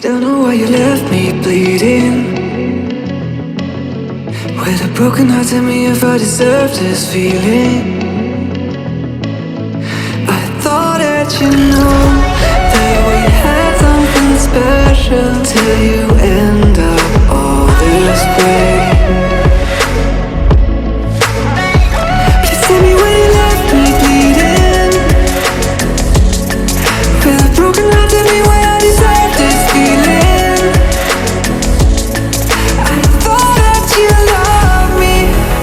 Don't know why you left me bleeding. With a broken heart, tell me if I deserve this feeling. I thought that you know that we had something special till you end up all this way. Please tell me why you left me bleeding. With a broken heart, tell me why I deserve this feeling. I thought that you loved me,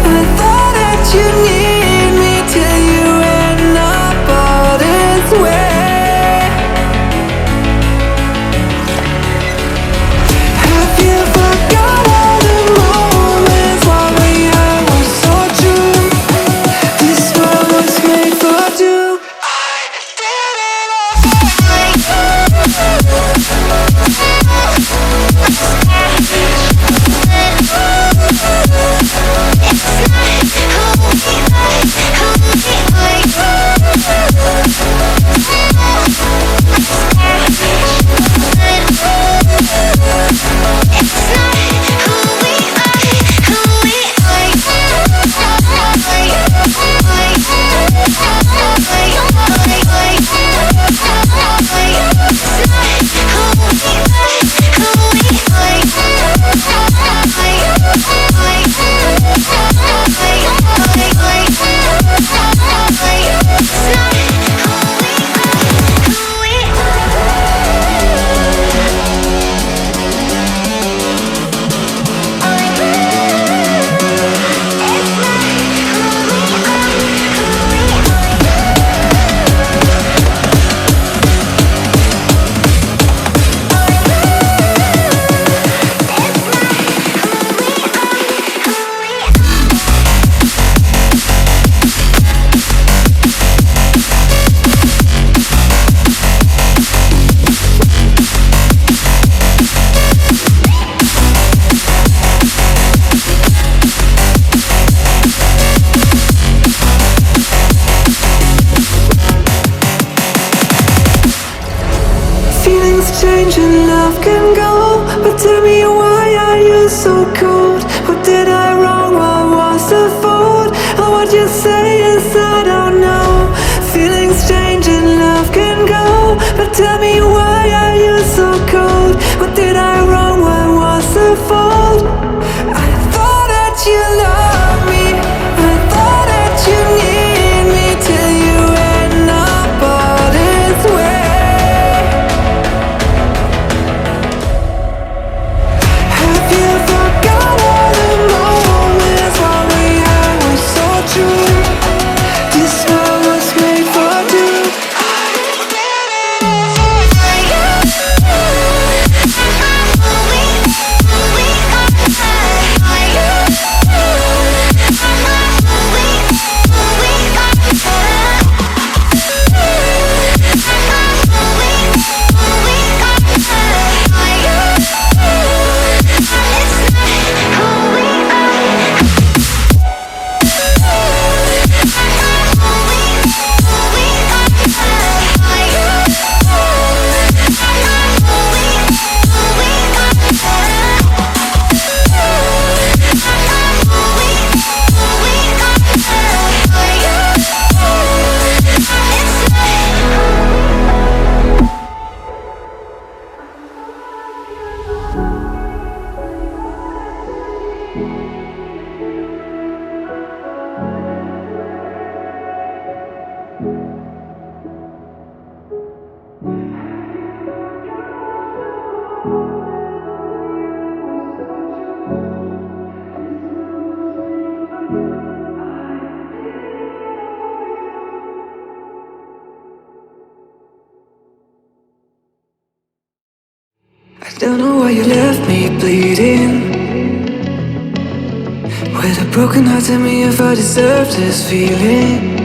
I thought that you need me till you end up all this way. Have you forgot all the moments while we had were so true? This world was made for two. I did it change and love can go, but tell me why are you so cold? What did I wrong? What was the fault? Or what you say is I don't know. Feelings change and love can go, but tell me why are you so cold? What did I wrong? What was the fault? I thought that you loved me, I thought that you need me till you end up all this way. I don't know why you left me bleeding. With a broken heart, tell me if I deserve this feeling.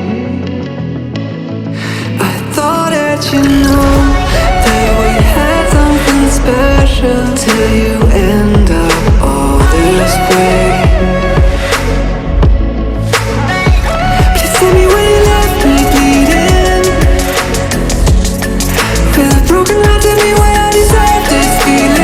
I thought that you know that we had something special till you end up all this way. Please tell me why you left me bleeding. With a broken heart, tell me why I deserve this feeling.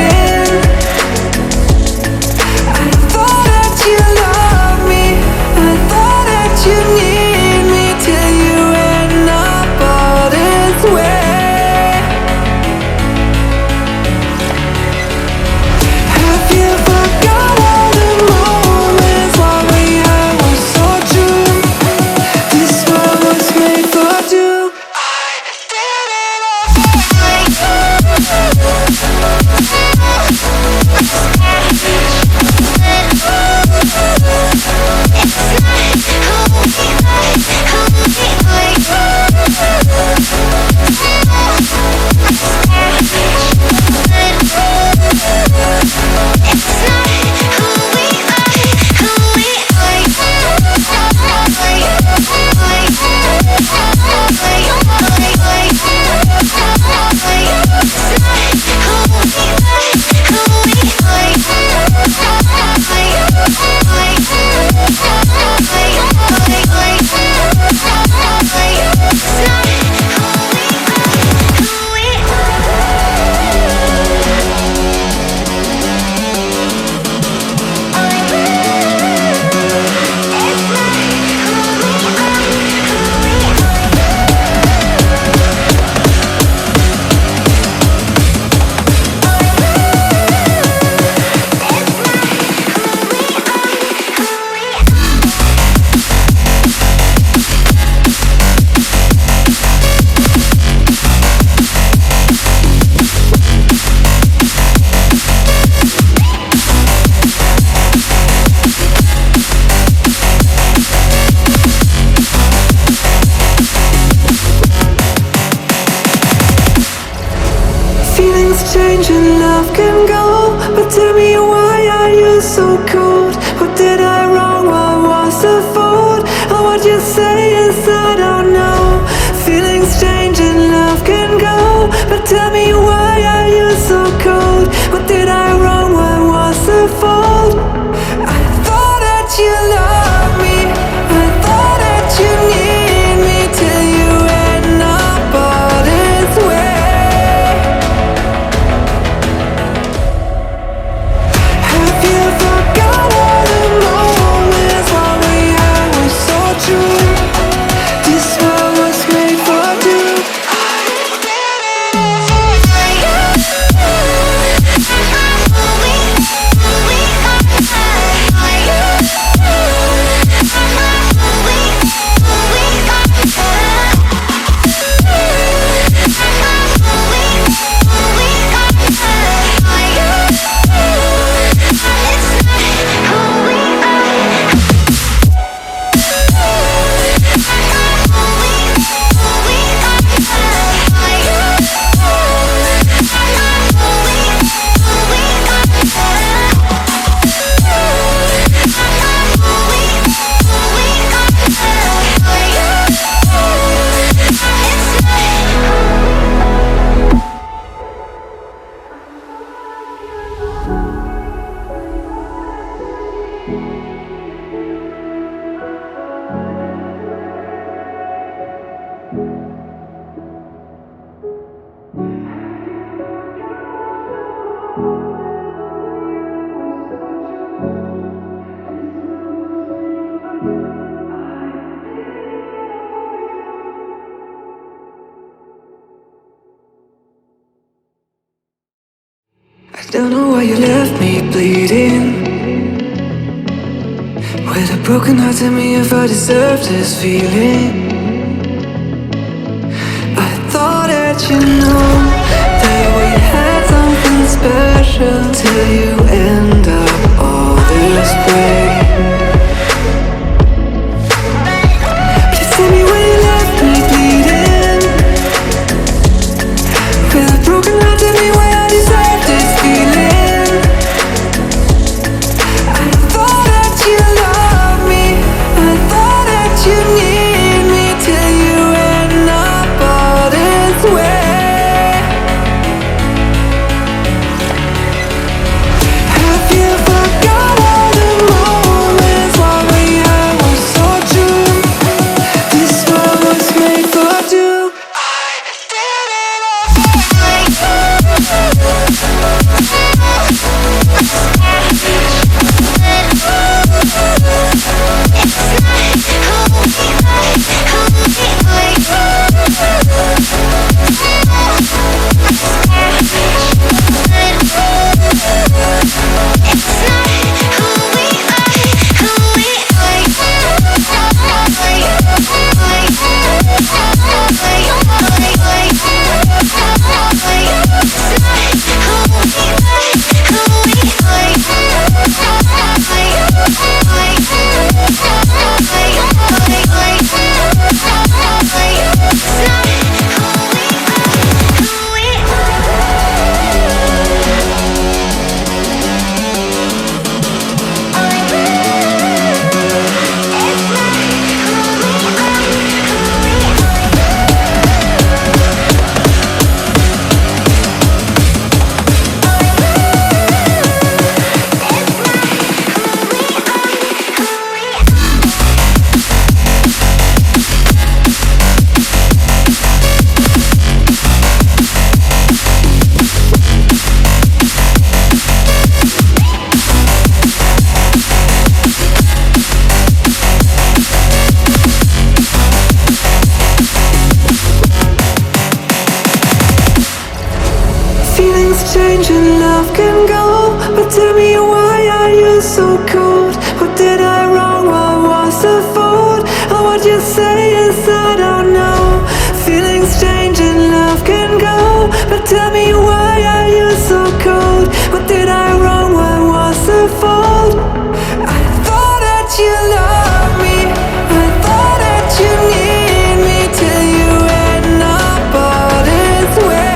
change and love can go, but tell me why are you so cold? What did I wrong? What was the fault? And what you say is I don't know. Feelings change and love can go, but tell me why are you so cold? What did I wrong? What was the fault? I thought that you loved me, I thought that you need me, till you end up all this way. Have you forgot all the moments while we had was so true? This world was made for two. I don't know why you left me bleeding, with a broken heart. Tell me if I deserve this feeling. I thought that you know that we had something special, till you end up all this way. Please tell me why you left me bleeding, with a broken heart. Tell me why I deserve this feeling. I thought that you loved me, I thought that you need me, till you end up all this way. Have you forgot all the moments while we had was so true? This world was made for two. I did it change and love can go, but tell me why are you so cold? What did I wrong? What was the fault? And what you say is I don't know. Feelings change and love can go, but tell me why are you so cold? What did I wrong? What was the fault? I thought that you loved me, I thought that you need me, till you end up all this way.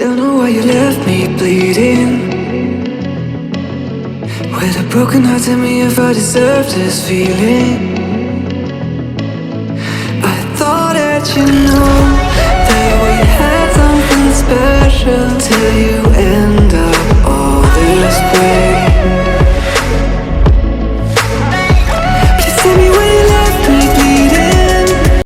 Don't know why you left me bleeding. With a broken heart, tell me if I deserve this feeling. I thought that you knew that we had something special till you end